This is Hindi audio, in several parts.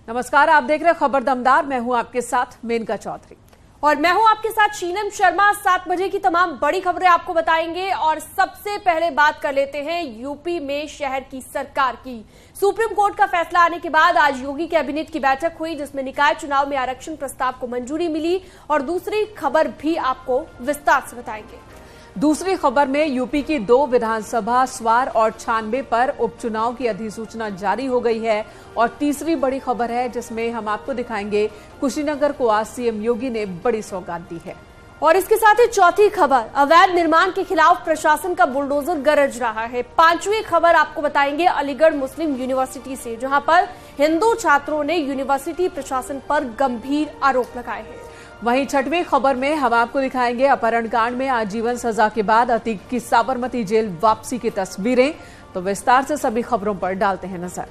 नमस्कार, आप देख रहे हैं खबर दमदार। मैं हूं आपके साथ मेनका चौधरी और मैं हूं आपके साथ शीनम शर्मा। 7 बजे की तमाम बड़ी खबरें आपको बताएंगे और सबसे पहले बात कर लेते हैं यूपी में शहर की सरकार की। सुप्रीम कोर्ट का फैसला आने के बाद आज योगी कैबिनेट की बैठक हुई, जिसमें निकाय चुनाव में आरक्षण प्रस्ताव को मंजूरी मिली और दूसरी खबर भी आपको विस्तार से बताएंगे। दूसरी खबर में यूपी की 2 विधानसभा स्वार और 96 पर उपचुनाव की अधिसूचना जारी हो गई है। और तीसरी बड़ी खबर है जिसमें हम आपको दिखाएंगे कुशीनगर को आज सीएम योगी ने बड़ी सौगात दी है। और इसके साथ ही चौथी खबर, अवैध निर्माण के खिलाफ प्रशासन का बुलडोजर गरज रहा है। 5वीं खबर आपको बताएंगे अलीगढ़ मुस्लिम यूनिवर्सिटी से, जहां पर हिंदू छात्रों ने यूनिवर्सिटी प्रशासन पर गंभीर आरोप लगाए हैं। वहीं 6वीं खबर में हम आपको दिखाएंगे अपहरण कांड में आजीवन सजा के बाद अतीक की साबरमती जेल वापसी की तस्वीरें। तो विस्तार से सभी खबरों पर डालते हैं नजर।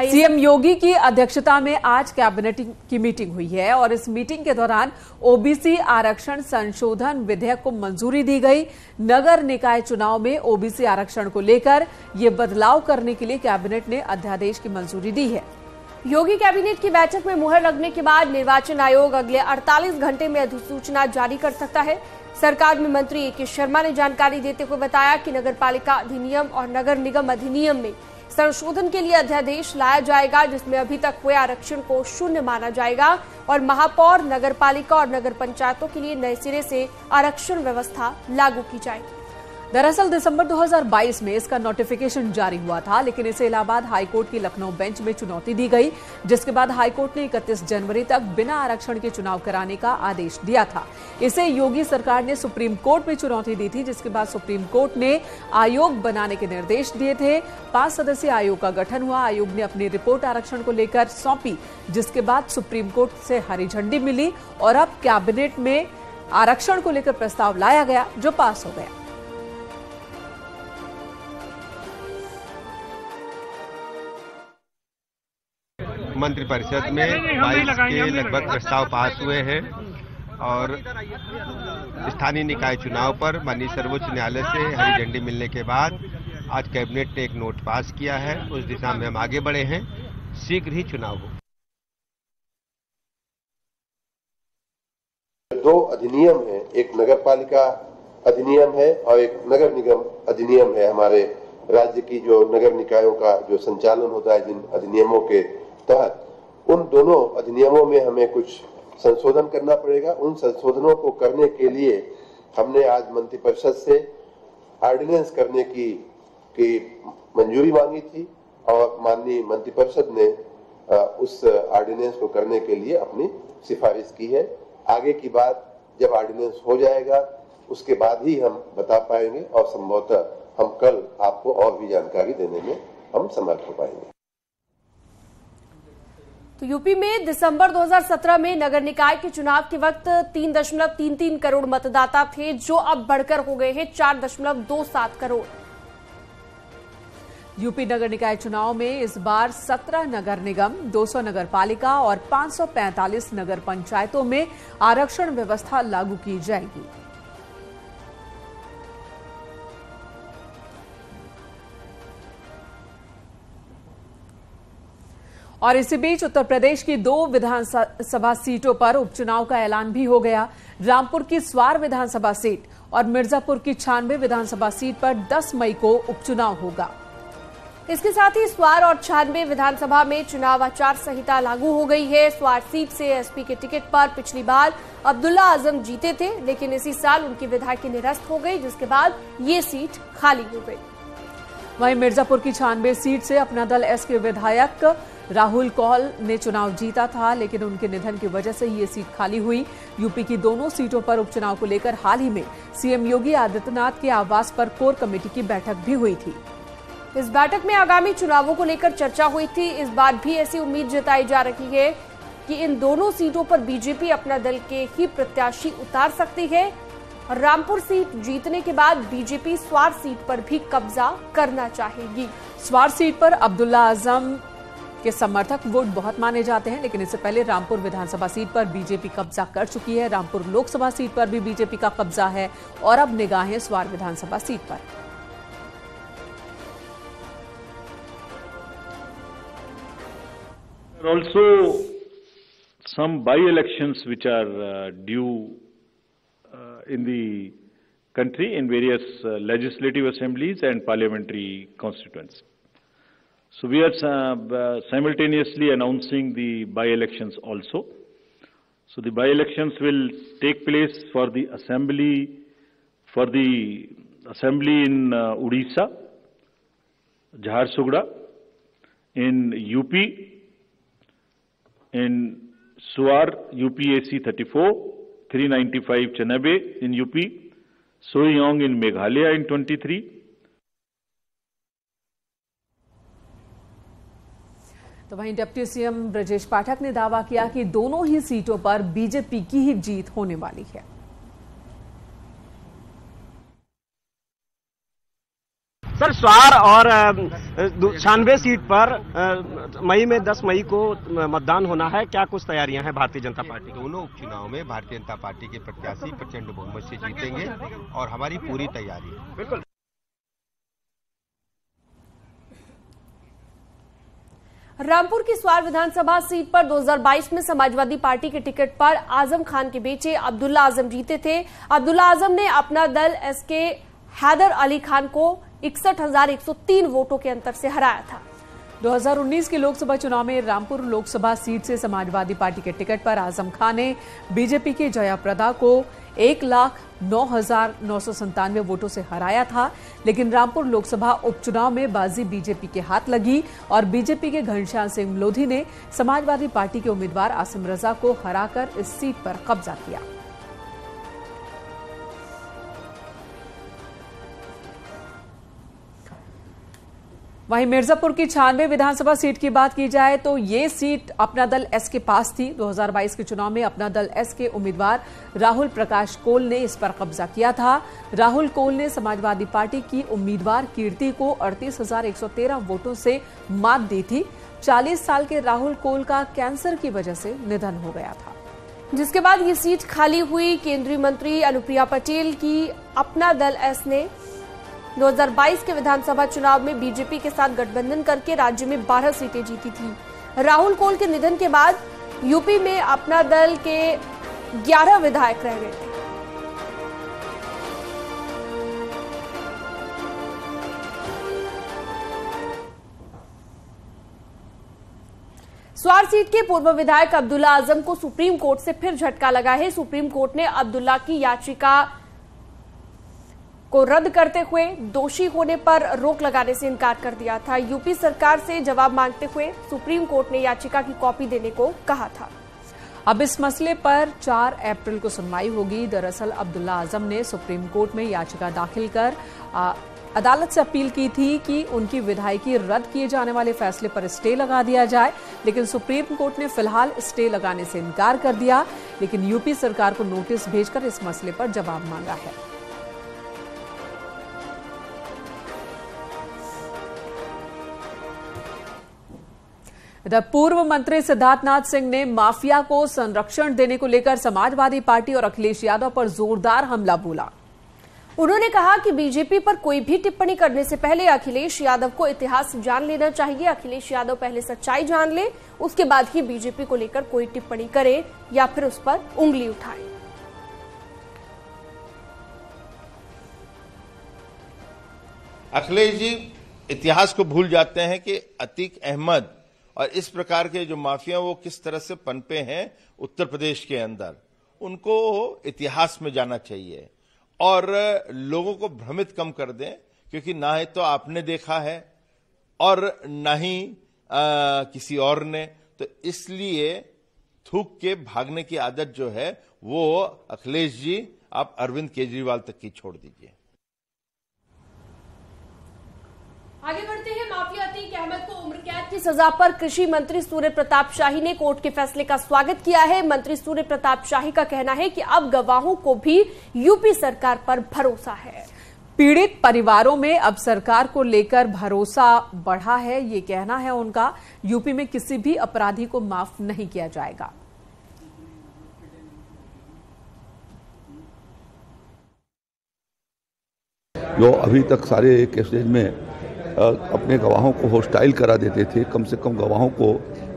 सीएम योगी की अध्यक्षता में आज कैबिनेट की मीटिंग हुई है और इस मीटिंग के दौरान ओबीसी आरक्षण संशोधन विधेयक को मंजूरी दी गई। नगर निकाय चुनाव में ओबीसी आरक्षण को लेकर ये बदलाव करने के लिए कैबिनेट ने अध्यादेश की मंजूरी दी है। योगी कैबिनेट की बैठक में मुहर लगने के बाद निर्वाचन आयोग अगले 48 घंटे में अधिसूचना जारी कर सकता है। सरकार में मंत्री ए.के. शर्मा ने जानकारी देते हुए बताया कि नगरपालिका अधिनियम और नगर निगम अधिनियम में संशोधन के लिए अध्यादेश लाया जाएगा, जिसमें अभी तक हुए आरक्षण को शून्य माना जाएगा और महापौर, नगरपालिका और नगर पंचायतों के लिए नए सिरे से आरक्षण व्यवस्था लागू की जाएगी। दरअसल दिसंबर 2022 में इसका नोटिफिकेशन जारी हुआ था, लेकिन इसे इलाहाबाद हाईकोर्ट की लखनऊ बेंच में चुनौती दी गई, जिसके बाद हाईकोर्ट ने 31 जनवरी तक बिना आरक्षण के चुनाव कराने का आदेश दिया था। इसे योगी सरकार ने सुप्रीम कोर्ट में चुनौती दी थी, जिसके बाद सुप्रीम कोर्ट ने आयोग बनाने के निर्देश दिए थे। 5 सदस्यीय आयोग का गठन हुआ। आयोग ने अपनी रिपोर्ट आरक्षण को लेकर सौंपी, जिसके बाद सुप्रीम कोर्ट से हरी झंडी मिली और अब कैबिनेट में आरक्षण को लेकर प्रस्ताव लाया गया, जो पास हो गया। मंत्रिपरिषद में 22 के लगभग प्रस्ताव पास हुए हैं और स्थानीय निकाय चुनाव पर माननीय सर्वोच्च न्यायालय से हरी झंडी मिलने के बाद आज कैबिनेट ने एक नोट पास किया है। उस दिशा में हम आगे बढ़े हैं। शीघ्र ही चुनाव हो। 2 अधिनियम है, एक नगरपालिका अधिनियम है और एक नगर निगम अधिनियम है। हमारे राज्य की जो नगर निकायों का जो संचालन होता है जिन अधिनियमों के तहत, उन दोनों अधिनियमों में हमें कुछ संशोधन करना पड़ेगा। उन संशोधनों को करने के लिए हमने आज मंत्रिपरिषद से ऑर्डिनेंस करने की मंजूरी मांगी थी और माननीय मंत्रिपरिषद ने उस ऑर्डिनेंस को करने के लिए अपनी सिफारिश की है। आगे की बात जब ऑर्डिनेंस हो जाएगा उसके बाद ही हम बता पाएंगे और संभवतः हम कल आपको और भी जानकारी देने में हम समर्थ हो पाएंगे। तो यूपी में दिसंबर 2017 में नगर निकाय के चुनाव के वक्त 3.33 करोड़ मतदाता थे, जो अब बढ़कर हो गए हैं 4.27 करोड़। यूपी नगर निकाय चुनाव में इस बार 17 नगर निगम, 200 नगर पालिका और 545 नगर पंचायतों में आरक्षण व्यवस्था लागू की जाएगी। और इसी बीच उत्तर प्रदेश की 2 विधानसभा सीटों पर उपचुनाव का ऐलान भी हो गया। रामपुर की स्वार विधानसभा सीट और मिर्जापुर की 96 विधानसभा सीट पर 10 मई को उपचुनाव होगा। इसके साथ ही स्वार और 96 विधानसभा में चुनाव आचार संहिता लागू हो गई है। स्वार सीट से एसपी के टिकट पर पिछली बार अब्दुल्ला आजम जीते थे, लेकिन इसी साल उनकी विधायकी निरस्त हो गई, जिसके बाद ये सीट खाली हो गई। वहीं मिर्जापुर की 96 सीट से अपना दल एस के विधायक राहुल कौल ने चुनाव जीता था, लेकिन उनके निधन की वजह से ये सीट खाली हुई। यूपी की दोनों सीटों पर उपचुनाव को लेकर हाल ही में सीएम योगी आदित्यनाथ के आवास पर कोर कमेटी की बैठक भी हुई थी। इस बैठक में आगामी चुनावों को लेकर चर्चा हुई थी। इस बार भी ऐसी उम्मीद जताई जा रही है कि इन दोनों सीटों पर बीजेपी अपना दल के ही प्रत्याशी उतार सकती है। रामपुर सीट जीतने के बाद बीजेपी स्वार सीट पर भी कब्जा करना चाहेगी। स्वार सीट पर अब्दुल्ला आजम के समर्थक वोट बहुत माने जाते हैं, लेकिन इससे पहले रामपुर विधानसभा सीट पर बीजेपी कब्जा कर चुकी है। रामपुर लोकसभा सीट पर भी बीजेपी का कब्जा है और अब निगाहें स्वार विधानसभा सीट पर। Also, some by-elections which are due in the country in various legislative assemblies and parliamentary constituents. So we are simultaneously announcing the by-elections also. So the by-elections will take place for the assembly in Odisha, Jharsuguda, in UP, in Suar, UPAC 34, 395 Chanabe in UP, Soiyong in Meghalaya in 23. तो वहीं डिप्टी सीएम ब्रजेश पाठक ने दावा किया कि दोनों ही सीटों पर बीजेपी की ही जीत होने वाली है। सर, स्वार और 96 सीट पर मई में 10 मई को मतदान होना है, क्या कुछ तैयारियां हैं भारतीय जनता पार्टी की? दोनों उपचुनाव में भारतीय जनता पार्टी के प्रत्याशी प्रचंड बहुमत से जीतेंगे और हमारी पूरी तैयारी है। बिल्कुल। रामपुर की स्वार विधानसभा सीट पर 2022 में समाजवादी पार्टी के टिकट पर आजम खान के बेटे अब्दुल्ला आजम जीते थे। अब्दुल्ला आजम ने अपना दल एसके हैदर अली खान को 61,103 वोटों के अंतर से हराया था। 2019 के लोकसभा चुनाव में रामपुर लोकसभा सीट से समाजवादी पार्टी के टिकट पर आजम खान ने बीजेपी के जयाप्रदा को 1,09,997 वोटों से हराया था, लेकिन रामपुर लोकसभा उपचुनाव में बाजी बीजेपी के हाथ लगी और बीजेपी के घनश्याम सिंह लोधी ने समाजवादी पार्टी के उम्मीदवार आसिम रजा को हराकर इस सीट पर कब्जा किया। वहीं मिर्जापुर की 96 विधानसभा सीट की बात की जाए तो ये सीट अपना दल एस के पास थी। 2022 के चुनाव में अपना दल एस के उम्मीदवार राहुल प्रकाश कोल ने इस पर कब्जा किया था। राहुल कोल ने समाजवादी पार्टी की उम्मीदवार कीर्ति को 38,113 वोटों से मात दी थी। 40 साल के राहुल कोल का कैंसर की वजह से निधन हो गया था, जिसके बाद ये सीट खाली हुई। केंद्रीय मंत्री अनुप्रिया पटेल की अपना दल एस ने 2022 के विधानसभा चुनाव में बीजेपी के साथ गठबंधन करके राज्य में 12 सीटें जीती थी। राहुल कोल के निधन के बाद यूपी में अपना दल के 11 विधायक रह गए थे। स्वार सीट के पूर्व विधायक अब्दुल्ला आजम को सुप्रीम कोर्ट से फिर झटका लगा है। सुप्रीम कोर्ट ने अब्दुल्ला की याचिका को रद्द करते हुए दोषी होने पर रोक लगाने से इनकार कर दिया था। यूपी सरकार से जवाब मांगते हुए सुप्रीम कोर्ट ने याचिका की कॉपी देने को कहा था। अब इस मसले पर 4 अप्रैल को सुनवाई होगी। दरअसल अब्दुल्ला आजम ने सुप्रीम कोर्ट में याचिका दाखिल कर अदालत से अपील की थी कि उनकी विधायकी रद्द किए जाने वाले फैसले पर स्टे लगा दिया जाए, लेकिन सुप्रीम कोर्ट ने फिलहाल स्टे लगाने से इनकार कर दिया। लेकिन यूपी सरकार को नोटिस भेजकर इस मसले पर जवाब मांगा है। इधर पूर्व मंत्री सिद्धार्थनाथ सिंह ने माफिया को संरक्षण देने को लेकर समाजवादी पार्टी और अखिलेश यादव पर जोरदार हमला बोला। उन्होंने कहा कि बीजेपी पर कोई भी टिप्पणी करने से पहले अखिलेश यादव को इतिहास जान लेना चाहिए। अखिलेश यादव पहले सच्चाई जान ले, उसके बाद ही बीजेपी को लेकर कोई टिप्पणी करे या फिर उस पर उंगली उठाए। अखिलेश जी इतिहास को भूल जाते हैं कि अतीक अहमद और इस प्रकार के जो माफिया वो किस तरह से पनपे हैं उत्तर प्रदेश के अंदर। उनको इतिहास में जाना चाहिए और लोगों को भ्रमित कम कर दें, क्योंकि ना ही तो आपने देखा है और ना ही किसी और ने। तो इसलिए थूक के भागने की आदत जो है वो अखिलेश जी आप अरविंद केजरीवाल तक की छोड़ दीजिए। आगे बढ़ते हैं। माफिया अतीक अहमद को उम्र कैद की सजा पर कृषि मंत्री सूर्य प्रताप शाही ने कोर्ट के फैसले का स्वागत किया है। मंत्री सूर्य प्रताप शाही का कहना है कि अब गवाहों को भी यूपी सरकार पर भरोसा है। पीड़ित परिवारों में अब सरकार को लेकर भरोसा बढ़ा है, ये कहना है उनका। यूपी में किसी भी अपराधी को माफ नहीं किया जाएगा। जो अभी तक सारे केसेज में अपने गवाहों को हॉस्टाइल करा देते थे, कम से कम गवाहों को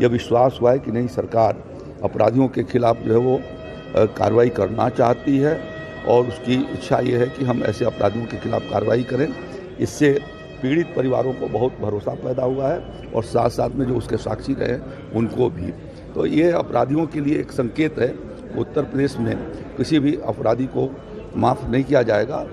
यह विश्वास हुआ है कि नहीं, सरकार अपराधियों के खिलाफ जो है वो कार्रवाई करना चाहती है और उसकी इच्छा ये है कि हम ऐसे अपराधियों के खिलाफ कार्रवाई करें। इससे पीड़ित परिवारों को बहुत भरोसा पैदा हुआ है और साथ साथ में जो उसके साक्षी रहे उनको भी। तो ये अपराधियों के लिए एक संकेत है, उत्तर प्रदेश में किसी भी अपराधी को माफ़ नहीं किया जाएगा।